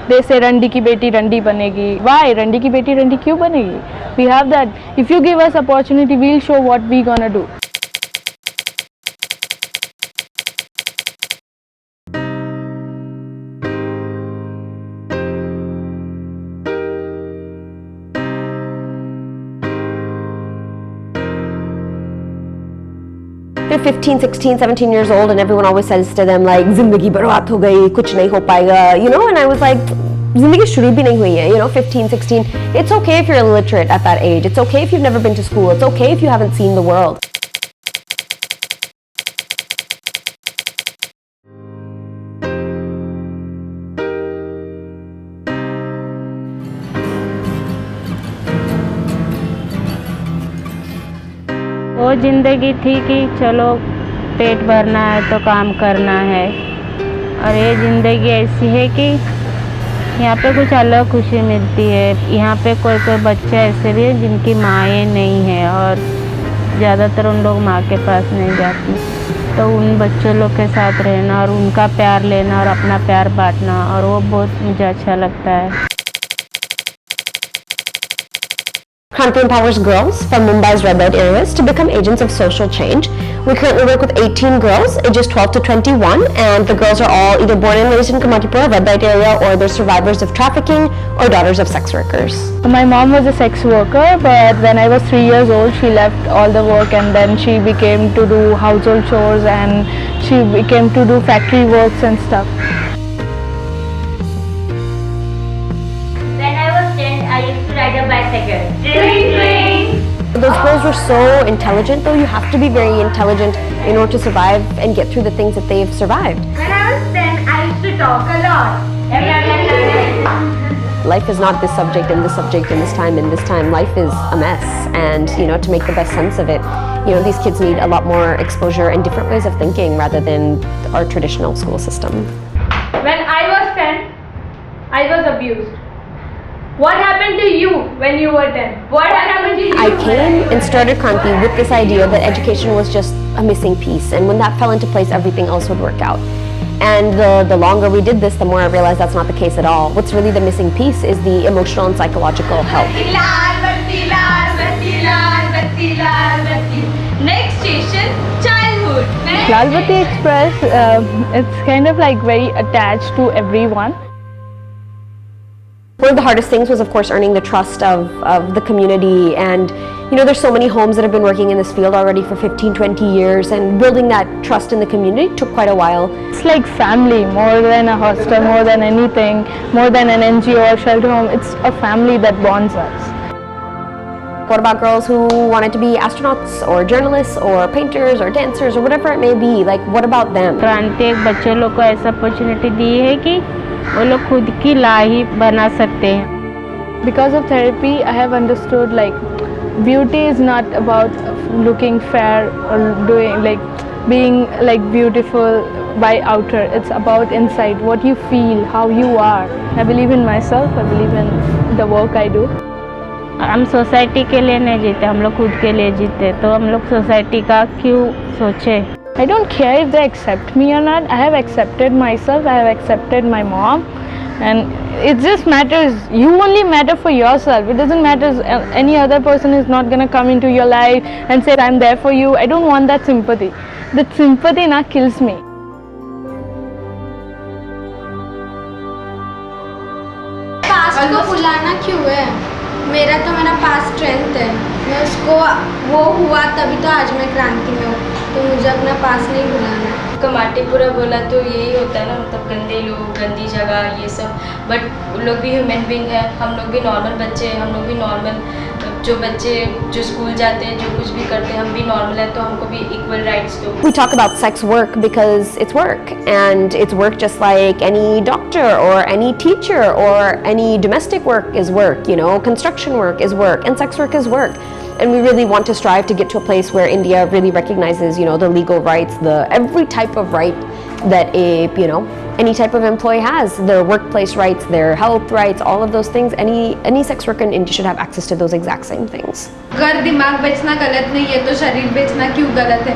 They say रंडी की बेटी रंडी बनेगी. Why? रंडी की बेटी रंडी क्यों बनेगी? We have that. If you give us opportunity, we'll show what we gonna do. They're 15, 16, 17 years old and everyone always says to them like zindagi barbaad ho gayi, kuch nahi ho payega, you know, and I was like zindagi shuru bhi nahi hui hai, you know, 15, 16. It's okay if you're illiterate at that age. It's okay if you've never been to school. It's okay if you haven't seen the world. वो ज़िंदगी थी कि चलो पेट भरना है तो काम करना है, और ये ज़िंदगी ऐसी है कि यहाँ पे कुछ अलग खुशी मिलती है। यहाँ पे कोई कोई बच्चे ऐसे भी हैं जिनकी माएँ नहीं हैं और ज़्यादातर उन लोग माँ के पास नहीं जाती, तो उन बच्चों लोग के साथ रहना और उनका प्यार लेना और अपना प्यार बांटना, और वो बहुत मुझे अच्छा लगता है। Kranti empowers girls from Mumbai's red light areas to become agents of social change. We currently work with 18 girls ages 12 to 21, and the girls are all either born and raised in Kamatipura red light area, or they're survivors of trafficking or daughters of sex workers. My mom was a sex worker, but when I was 3 years old, she left all the work and then she became to do household chores and she became to do factory works and stuff. When I was 10, I used to ride a bicycle. Ring, ring. Those girls were so intelligent, though. You have to be very intelligent in order to survive and get through the things that they've survived. When I was 10, I used to talk a lot. Life is not this subject and this subject and this time and this time. Life is a mess, and you know, to make the best sense of it, you know, these kids need a lot more exposure and different ways of thinking rather than our traditional school system. When I was 10, I was abused. What happened to you when you were 10? What happened to you? I came and started Kranti with this idea that education was just a missing piece, and when that fell into place, everything else would work out. And the longer we did this, the more I realized that's not the case at all. What's really the missing piece is the emotional and psychological help. Next station, childhood. Lalbati Express, it's kind of like very attached to everyone. One of the hardest things was, of course, earning the trust of the community, and you know, there's so many homes that have been working in this field already for 15, 20 years, and building that trust in the community took quite a while. It's like family, more than a hostel, more than anything, more than an NGO or shelter home. It's a family that bonds us. What about girls who wanted to be astronauts or journalists or painters or dancers or whatever it may be? Like, what about them? क्रांति एक बच्चे लोग को ऐसा opportunity दी है कि वो लोग खुद की लाइफ बना सकते हैं। Because of therapy, I have understood like beauty is not about looking fair or doing like being like beautiful by outer. It's about inside, what you feel, how you are. I believe in myself. I believe in the work I do. हम society के लिए नहीं जीते, हम लोग खुद के लिए जीते, तो हम लोग सोसाइटी का क्यों सोचे। I don't care if they accept me or not. I have accepted myself. I have accepted my mom, and it just matters. You only matter for yourself. It doesn't matter. Any other person is not gonna come into your life and say, "I'm there for you." I don't want that sympathy. That sympathy na kills me. Past को भुलाना क्यों है? मेरा past strength है। मैं उसको वो हुआ तभी तो आज मैं क्रांति में हूँ, तो मुझे अपना पास्ट नहीं भुलाना। कमाटीपुरा बोला तो यही होता है ना, मतलब गंदे लोग, गंदी जगह, ये सब। बट लोग भी ह्यूमन बीइंग है, हम लोग भी नॉर्मल बच्चे हैं, हम लोग भी नॉर्मल जो बच्चे जो स्कूल जाते हैं, जो कुछ भी करते हैं, हम भी नॉर्मल है, तो हमको भी इक्वल राइट्स दो। We talk about sex work because it's work, and it's work just like any doctor or any teacher or any domestic work is work, you know, construction work is work, and sex work is work. And we really want to strive to get to a place where India really recognizes, you know, the legal rights, every type of right that any type of employee has, their workplace rights, their health rights, all of those things. Any sex worker in India should have access to those exact same things. अगर दिमाग बेचना गलत नहीं है तो शरीर बेचना क्यों गलत है?